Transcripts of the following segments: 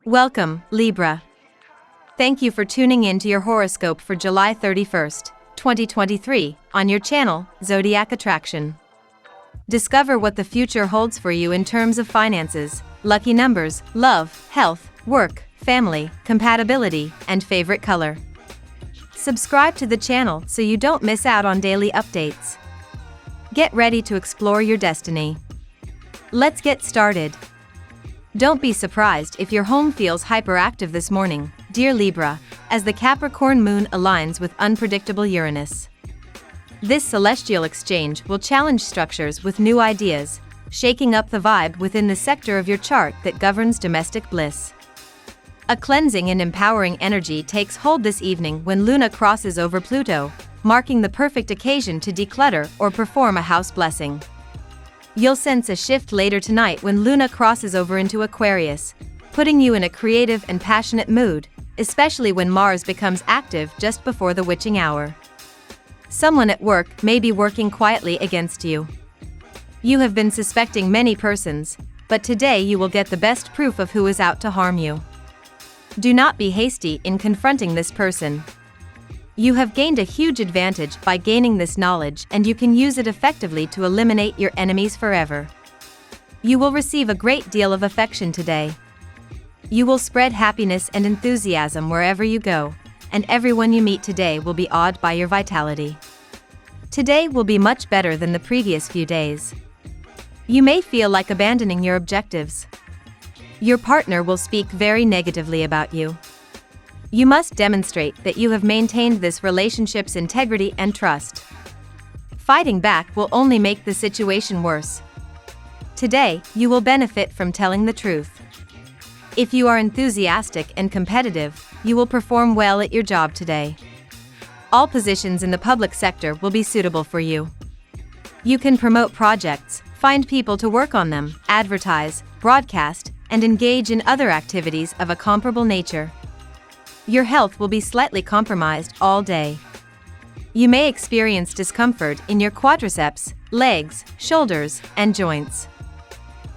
Welcome, Libra. Thank you for tuning in to your horoscope for July 31st, 2023, on your channel, Zodiac Attraction. Discover what the future holds for you in terms of finances, lucky numbers, love, health, work, family, compatibility, and favorite color. Subscribe to the channel so you don't miss out on daily updates. Get ready to explore your destiny. Let's get started. Don't be surprised if your home feels hyperactive this morning, dear Libra, as the Capricorn moon aligns with unpredictable Uranus. This celestial exchange will challenge structures with new ideas, shaking up the vibe within the sector of your chart that governs domestic bliss. A cleansing and empowering energy takes hold this evening when Luna crosses over Pluto, marking the perfect occasion to declutter or perform a house blessing. You'll sense a shift later tonight when Luna crosses over into Aquarius, putting you in a creative and passionate mood, especially when Mars becomes active just before the witching hour. Someone at work may be working quietly against you. You have been suspecting many persons, but today you will get the best proof of who is out to harm you. Do not be hasty in confronting this person. You have gained a huge advantage by gaining this knowledge, and you can use it effectively to eliminate your enemies forever. You will receive a great deal of affection today. You will spread happiness and enthusiasm wherever you go, and everyone you meet today will be awed by your vitality. Today will be much better than the previous few days. You may feel like abandoning your objectives. Your partner will speak very negatively about you. You must demonstrate that you have maintained this relationship's integrity and trust. Fighting back will only make the situation worse. Today, you will benefit from telling the truth. If you are enthusiastic and competitive, you will perform well at your job today. All positions in the public sector will be suitable for you. You can promote projects, find people to work on them, advertise, broadcast, and engage in other activities of a comparable nature. Your health will be slightly compromised all day. You may experience discomfort in your quadriceps, legs, shoulders, and joints.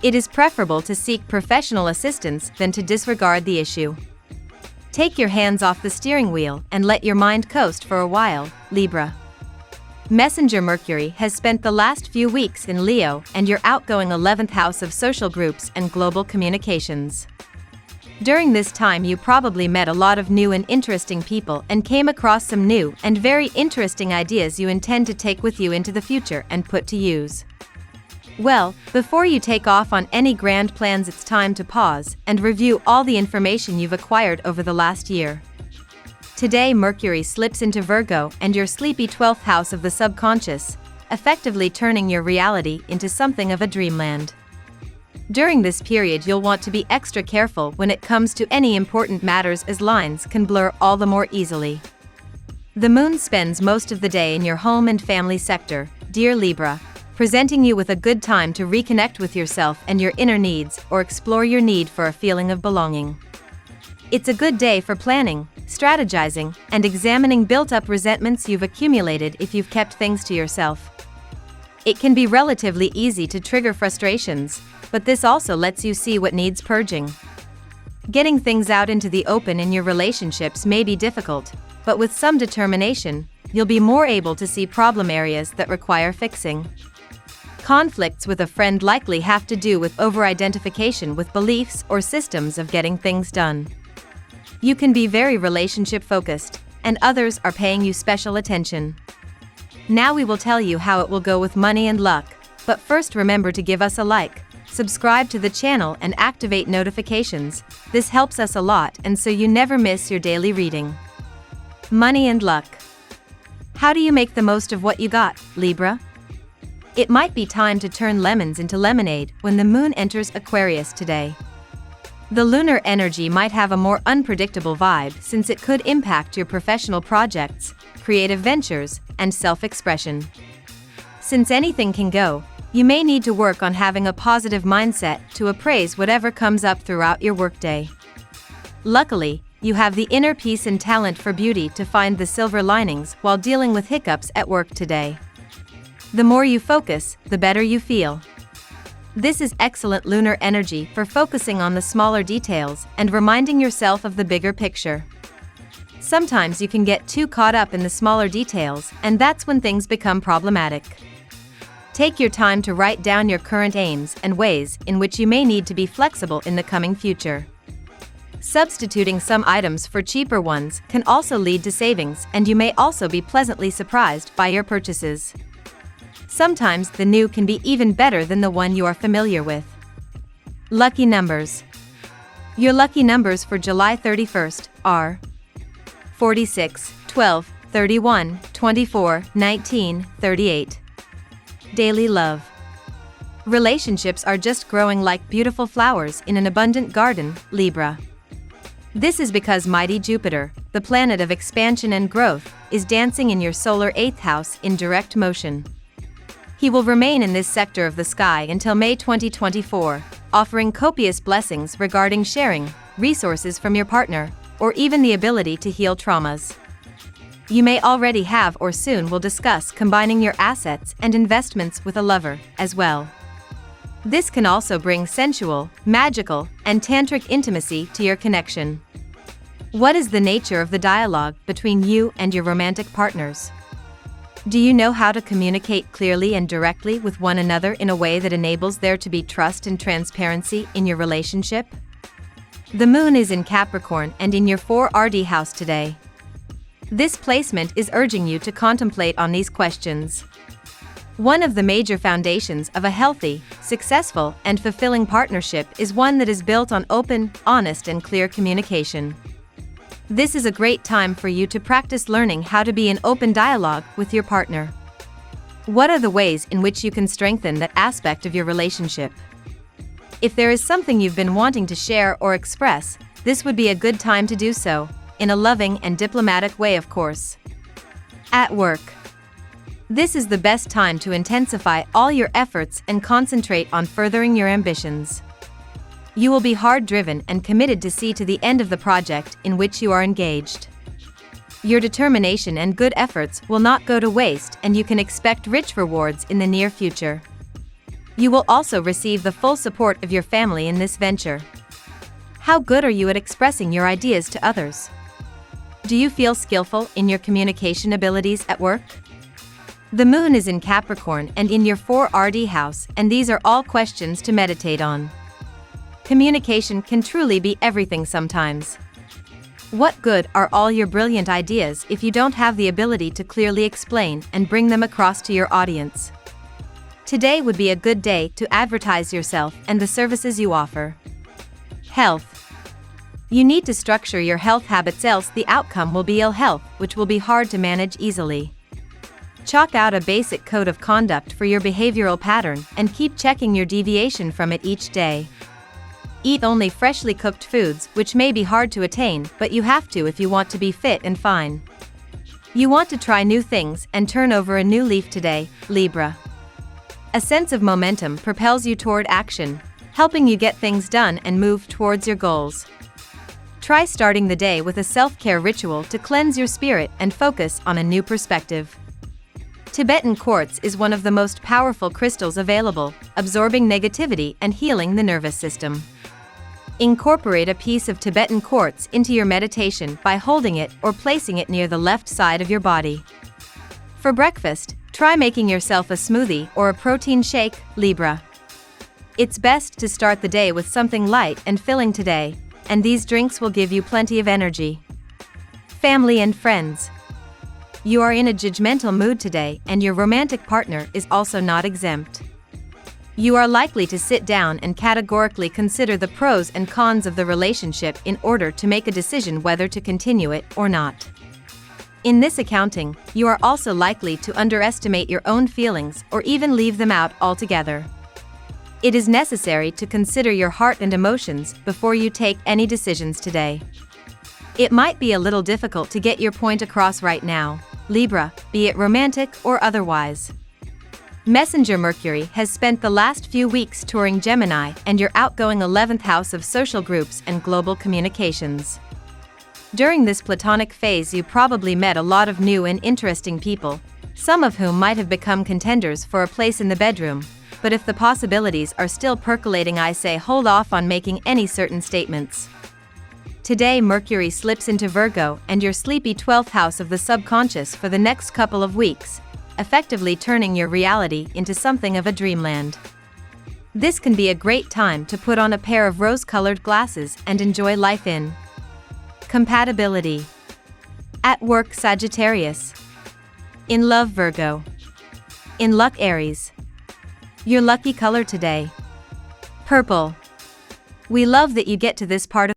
It is preferable to seek professional assistance than to disregard the issue. Take your hands off the steering wheel and let your mind coast for a while, Libra. Messenger Mercury has spent the last few weeks in Leo and your outgoing 11th house of social groups and global communications. During this time you probably met a lot of new and interesting people and came across some new and very interesting ideas you intend to take with you into the future and put to use. Well, before you take off on any grand plans, it's time to pause and review all the information you've acquired over the last year. Today Mercury slips into Virgo and your sleepy 12th house of the subconscious, effectively turning your reality into something of a dreamland. During this period you'll want to be extra careful when it comes to any important matters, as lines can blur all the more easily. The moon spends most of the day in your home and family sector, dear Libra, presenting you with a good time to reconnect with yourself and your inner needs or explore your need for a feeling of belonging. It's a good day for planning, strategizing, and examining built-up resentments you've accumulated if you've kept things to yourself. It can be relatively easy to trigger frustrations, but this also lets you see what needs purging. Getting things out into the open in your relationships may be difficult, but with some determination, you'll be more able to see problem areas that require fixing. Conflicts with a friend likely have to do with over-identification with beliefs or systems of getting things done. You can be very relationship-focused, and others are paying you special attention. Now we will tell you how it will go with money and luck, but first remember to give us a like, subscribe to the channel and activate notifications. This helps us a lot and so you never miss your daily reading. Money and luck. How do you make the most of what you got, Libra? It might be time to turn lemons into lemonade when the moon enters Aquarius today. The lunar energy might have a more unpredictable vibe since it could impact your professional projects, creative ventures, and self-expression. Since anything can go, you may need to work on having a positive mindset to appraise whatever comes up throughout your workday. Luckily, you have the inner peace and talent for beauty to find the silver linings while dealing with hiccups at work today. The more you focus, the better you feel. This is excellent lunar energy for focusing on the smaller details and reminding yourself of the bigger picture. Sometimes you can get too caught up in the smaller details, and that's when things become problematic. Take your time to write down your current aims and ways in which you may need to be flexible in the coming future. Substituting some items for cheaper ones can also lead to savings, and you may also be pleasantly surprised by your purchases. Sometimes the new can be even better than the one you are familiar with. Lucky numbers. Your lucky numbers for July 31st are 46, 12, 31, 24, 19, 38. Daily love. Relationships are just growing like beautiful flowers in an abundant garden, Libra. This is because mighty Jupiter, the planet of expansion and growth, is dancing in your solar 8th house in direct motion. He will remain in this sector of the sky until May 2024, offering copious blessings regarding sharing, resources from your partner, or even the ability to heal traumas. You may already have or soon will discuss combining your assets and investments with a lover, as well. This can also bring sensual, magical, and tantric intimacy to your connection. What is the nature of the dialogue between you and your romantic partners? Do you know how to communicate clearly and directly with one another in a way that enables there to be trust and transparency in your relationship? The moon is in Capricorn and in your 4rd house today. This placement is urging you to contemplate on these questions. One of the major foundations of a healthy, successful, and fulfilling partnership is one that is built on open, honest, and clear communication. This is a great time for you to practice learning how to be in open dialogue with your partner. What are the ways in which you can strengthen that aspect of your relationship? If there is something you've been wanting to share or express, this would be a good time to do so, in a loving and diplomatic way, of course. At work. This is the best time to intensify all your efforts and concentrate on furthering your ambitions. You will be hard-driven and committed to see to the end of the project in which you are engaged. Your determination and good efforts will not go to waste, and you can expect rich rewards in the near future. You will also receive the full support of your family in this venture. How good are you at expressing your ideas to others? Do you feel skillful in your communication abilities at work? The moon is in Capricorn and in your 4rd house, and these are all questions to meditate on. Communication can truly be everything sometimes. What good are all your brilliant ideas if you don't have the ability to clearly explain and bring them across to your audience? Today would be a good day to advertise yourself and the services you offer. Health. You need to structure your health habits, else the outcome will be ill health, which will be hard to manage easily. Chalk out a basic code of conduct for your behavioral pattern and keep checking your deviation from it each day. Eat only freshly cooked foods, which may be hard to attain, but you have to if you want to be fit and fine. You want to try new things and turn over a new leaf today, Libra. A sense of momentum propels you toward action, helping you get things done and move towards your goals. Try starting the day with a self-care ritual to cleanse your spirit and focus on a new perspective. Tibetan quartz is one of the most powerful crystals available, absorbing negativity and healing the nervous system. Incorporate a piece of Tibetan quartz into your meditation by holding it or placing it near the left side of your body. For breakfast, try making yourself a smoothie or a protein shake, Libra. It's best to start the day with something light and filling today, and these drinks will give you plenty of energy. Family and friends. You are in a judgmental mood today, and your romantic partner is also not exempt. You are likely to sit down and categorically consider the pros and cons of the relationship in order to make a decision whether to continue it or not. In this accounting, you are also likely to underestimate your own feelings or even leave them out altogether. It is necessary to consider your heart and emotions before you take any decisions today. It might be a little difficult to get your point across right now, Libra, be it romantic or otherwise. Messenger Mercury has spent the last few weeks touring Gemini and your outgoing 11th house of social groups and global communications. During this platonic phase, you probably met a lot of new and interesting people, some of whom might have become contenders for a place in the bedroom, but if the possibilities are still percolating, I say hold off on making any certain statements. Today Mercury slips into Virgo and your sleepy 12th house of the subconscious for the next couple of weeks, effectively turning your reality into something of a dreamland. This can be a great time to put on a pair of rose-colored glasses and enjoy life in compatibility. At work, Sagittarius. In love, Virgo. In luck, Aries. Your lucky color today: purple. We love that you get to this part of